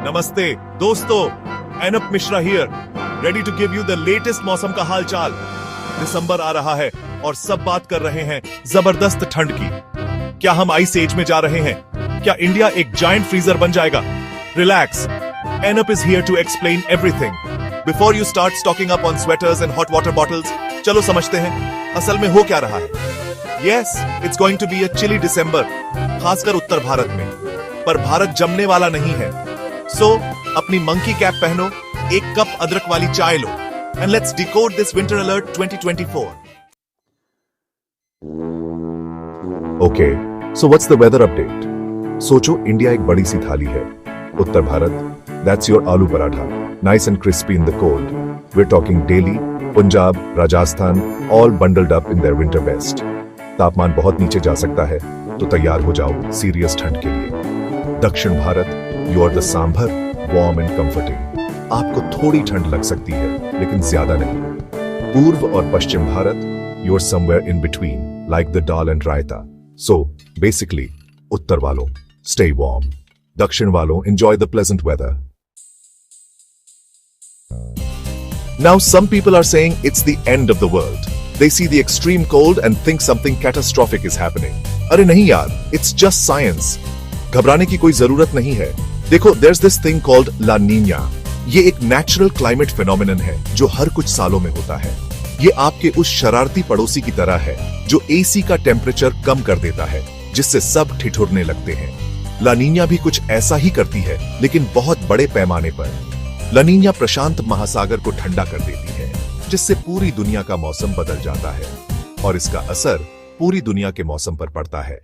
नमस्ते दोस्तों, Anup Mishra here, ready to give you the latest मौसम का हाल चाल। दिसंबर आ रहा है और सब बात कर रहे हैं जबरदस्त ठंड की। क्या हम आइस एज में जा रहे हैं? क्या इंडिया एक जायंट फ्रीजर बन जाएगा? Relax, Anup is here to explain everything. Before you start stocking up on sweaters and hot water bottles, चलो समझते हैं असल में हो क्या रहा है। Yes, it's going to be a chilly December, खासकर उत्तर भारत में। पर भारत जमने वाला नहीं है। सो अपनी मंकी कैप पहनो, एक कप अदरक वाली चाय लो, and let's decode this winter alert 2024। Okay, so what's the weather update? सोचो, इंडिया एक बड़ी सी थाली है। उत्तर Bharat, that's your aloo paratha, nice and crispy in the cold. We are talking Delhi, Punjab, Rajasthan, all bundled up in their winter best. तापमान बहुत नीचे जा सकता है, तो तैयार हो जाओ सीरियस ठंड के लिए। दक्षिण Bharat, you are the sambar, warm and comforting. आपको थोड़ी ठंड लग सकती है, लेकिन ज्यादा नहीं। पूर्व और पश्चिम Bharat, you are somewhere in between, like the dal and raita. So basically, उत्तर वालों स्टे वार्म, दक्षिण वालों enjoy the pleasant weather. Now some people are saying it's the end of the world. They see the extreme cold and think something catastrophic is happening. अरे नहीं यार, it's just science. घबराने की कोई जरूरत नहीं है। देखो, there's this thing called La Niña. ये एक नेचुरल क्लाइमेट फिनोमिनन है जो हर कुछ सालों में होता है। ये आपके उस शरारती पड़ोसी की तरह है जो एसी का टेम्परेचर कम कर देता है, जिससे सब ठिठुरने लगते हैं। ला नीनिया भी कुछ ऐसा ही करती है, लेकिन बहुत बड़े पैमाने पर। ला नीनिया प्रशांत महासागर को ठंडा कर देती है, जिससे पूरी दुनिया का मौसम बदल जाता है और इसका असर पूरी दुनिया के मौसम पर पड़ता है।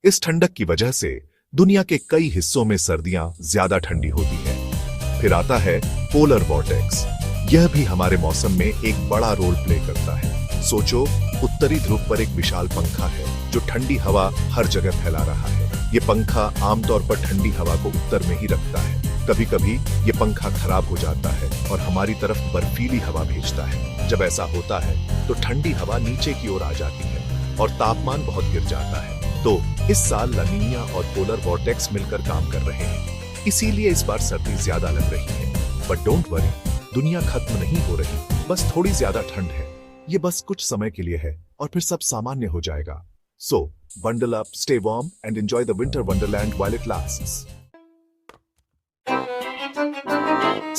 इस ठंडक की वजह से दुनिया के कई हिस्सों में सर्दियां ज्यादा ठंडी होती हैं। फिर आता है पोलर वॉर्टेक्स। यह भी हमारे मौसम में एक बड़ा रोल प्ले करता है। सोचो, उत्तरी ध्रुव पर एक विशाल पंखा है जो ठंडी हवा हर जगह फैला रहा है। ये पंखा आमतौर पर ठंडी हवा को उत्तर में ही रखता है। कभी कभी ये पंखा खराब हो जाता है और हमारी तरफ बर्फीली हवा भेजता है। जब ऐसा होता है तो ठंडी हवा नीचे की ओर आ जाती है और तापमान बहुत गिर जाता है। तो इस साल ला नीनिया और पोलर वॉर्टेक्स मिलकर काम कर रहे हैं, इसीलिए इस बार सर्दी ज्यादा लग रही है। बट डोंट वरी, दुनिया खत्म नहीं हो रही, बस थोड़ी ज्यादा ठंड है। ये बस कुछ समय के लिए है और फिर सब सामान्य हो जाएगा। So bundle up, stay warm and enjoy the winter wonderland while it lasts.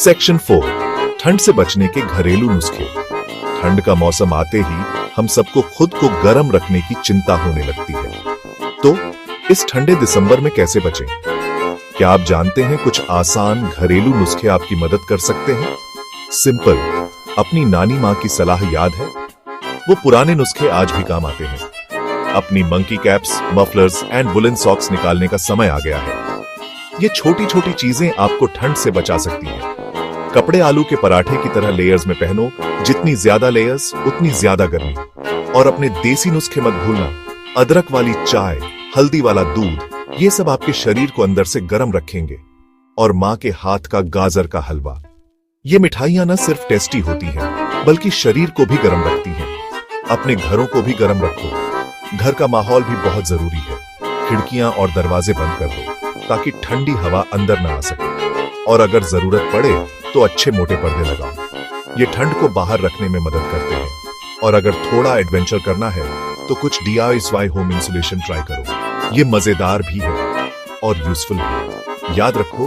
Section 4, ठंड से बचने के घरेलू नुस्खे। ठंड का मौसम आते ही हम सबको खुद को गर्म रखने की चिंता होने लगती है। तो इस ठंडे दिसंबर में कैसे बचें? क्या आप जानते हैं कुछ आसान घरेलू नुस्खे आपकी मदद कर सकते हैं? सिंपल, अपनी नानी माँ की सलाह याद है? वो पुराने नुस्खे आज भी काम आते हैं। अपनी monkey caps, mufflers and woollen socks निकालने का समय आ गया है। ये छोटी छोटी चीजें आपको ठंड से बचा सकती हैं। कपड़े आलू के पराठे की तरह लेयर्स में पहनो, जितनी ज्यादा लेयर्स उतनी ज्यादा गर्मी। और अपने देसी नुस्खे मत भूलना, अदरक वाली चाय, हल्दी वाला दूध, ये सब आपके शरीर को अंदर से गर्म रखेंगे। और माँ के हाथ का गाजर का हलवा, ये मिठाइयां न सिर्फ टेस्टी होती हैं, बल्कि शरीर को भी गर्म रखती हैं। अपने घरों को भी गर्म रखो। घर का माहौल भी बहुत जरूरी है। खिड़कियां और दरवाजे बंद कर दो ताकि ठंडी हवा अंदर न आ सके। और अगर जरूरत पड़े तो अच्छे मोटे पर्दे लगाओ। ये ठंड को बाहर रखने में मदद करते हैं। और अगर थोड़ा एडवेंचर करना है तो कुछ DIY होम इंसुलेशन ट्राई करो। ये मजेदार भी है और यूजफुल भी। याद रखो,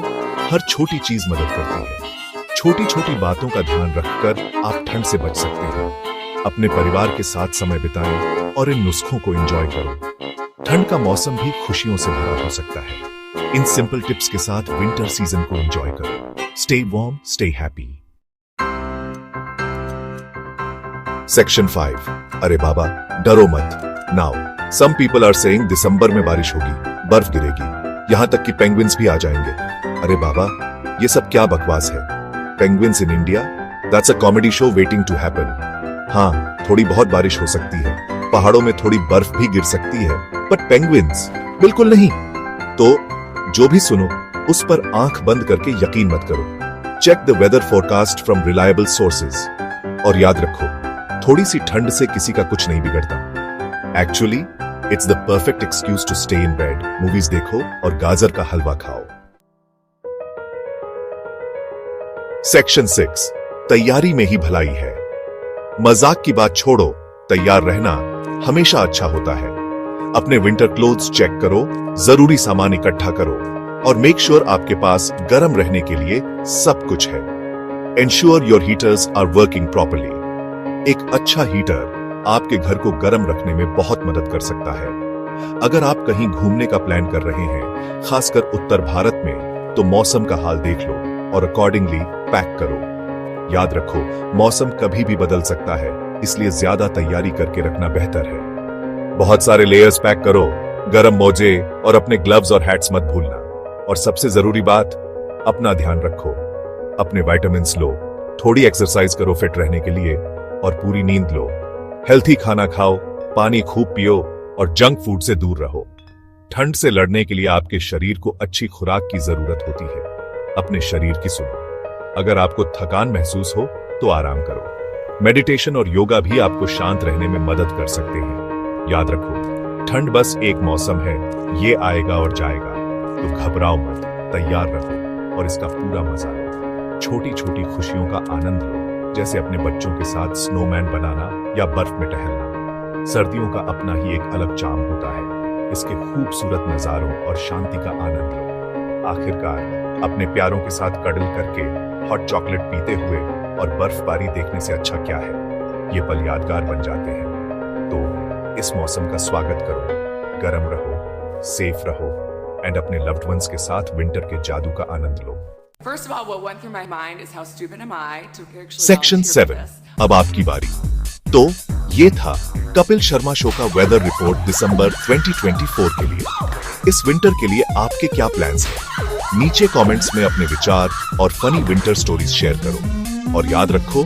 हर छोटी चीज मदद करती है। छोटी छोटी बातों का ध्यान रखकर आप ठंड से बच सकते हैं। अपने परिवार के साथ समय बिताएं और इन नुस्खों को एंजॉय करो। ठंड का मौसम भी खुशियों से भरा हो सकता है। इन सिंपल टिप्स के साथ विंटर सीजन को एंजॉय करो। Stay warm, stay happy. Section 5, अरे बाबा डरो मत। Now some people are saying December में बारिश होगी, बर्फ गिरेगी, यहां तक कि पेंगुइन्स भी आ जाएंगे। अरे बाबा, ये सब क्या बकवास है? Penguins in India, that's a comedy show waiting to happen. हाँ, थोड़ी बहुत बारिश हो सकती है, पहाड़ों में थोड़ी बर्फ भी गिर सकती है, बट पेंगुइन्स बिल्कुल नहीं। तो जो भी सुनो, उस पर आंख बंद करके यकीन मत करो। Check the weather forecast from reliable sources. और याद रखो, थोड़ी सी ठंड से किसी का कुछ नहीं बिगड़ता। Actually it's the perfect excuse to stay in bed, movies देखो और गाजर का हलवा खाओ। सेक्शन 6 तैयारी में ही भलाई है। मजाक की बात छोड़ो, तैयार रहना हमेशा अच्छा होता है। अपने विंटर क्लोथ्स चेक करो, जरूरी सामान इकट्ठा करो और मेक श्योर आपके पास गर्म रहने के लिए सब कुछ है। Ensure your heaters are working properly. एक अच्छा हीटर आपके घर को गर्म रखने में बहुत मदद कर सकता है। अगर आप कहीं घूमने का प्लान कर रहे हैं, खासकर उत्तर भारत में, तो मौसम का हाल देख लो और अकॉर्डिंगली पैक करो। याद रखो, मौसम कभी भी बदल सकता है, इसलिए ज्यादा तैयारी करके रखना बेहतर है। बहुत सारे लेयर्स पैक करो, गर्म मोजे और अपने ग्लव्स और हैट्स मत भूलना। और सबसे जरूरी बात, अपना ध्यान रखो, अपने विटामिन्स लो, थोड़ी एक्सरसाइज करो फिट रहने के लिए और पूरी नींद लो। हेल्थी खाना खाओ, पानी खूब पियो और जंक फूड से दूर रहो। ठंड से लड़ने के लिए आपके शरीर को अच्छी खुराक की जरूरत होती है। अपने शरीर की सुनो। अगर आपको थकान महसूस हो तो आराम करो। मेडिटेशन और योगा भी आपको शांत रहने में मदद कर सकते हैं। याद रखो, ठंड बस एक मौसम है, ये आएगा और जाएगा, तो घबराओ मत, तैयार रहो और इसका पूरा मजा लो। छोटी छोटी खुशियों का आनंद लो, जैसे अपने बच्चों के साथ स्नोमैन बनाना या बर्फ में टहलना। सर्दियों का अपना ही एक अलग चार्म होता है, इसके खूबसूरत नजारों और शांति का आनंद लो। आखिरकार अपने प्यारों के साथ कडल करके हॉट चॉकलेट पीते हुए और बर्फबारी देखने से अच्छा क्या है। ये पल यादगार बन जाते हैं। तो इस मौसम का स्वागत करो, गर्म रहो, सेफ रहो एंड अपने लव्ड वंस के साथ विंटर के जादू का आनंद लो। सेक्शन 7 अब आपकी बारी। तो ये था कपिल शर्मा शो का वेदर रिपोर्ट दिसंबर 2024 के लिए। इस विंटर के लिए आपके क्या प्लान्स हैं? नीचे कमेंट्स में अपने विचार और फनी विंटर स्टोरीज शेयर करो और याद रखो,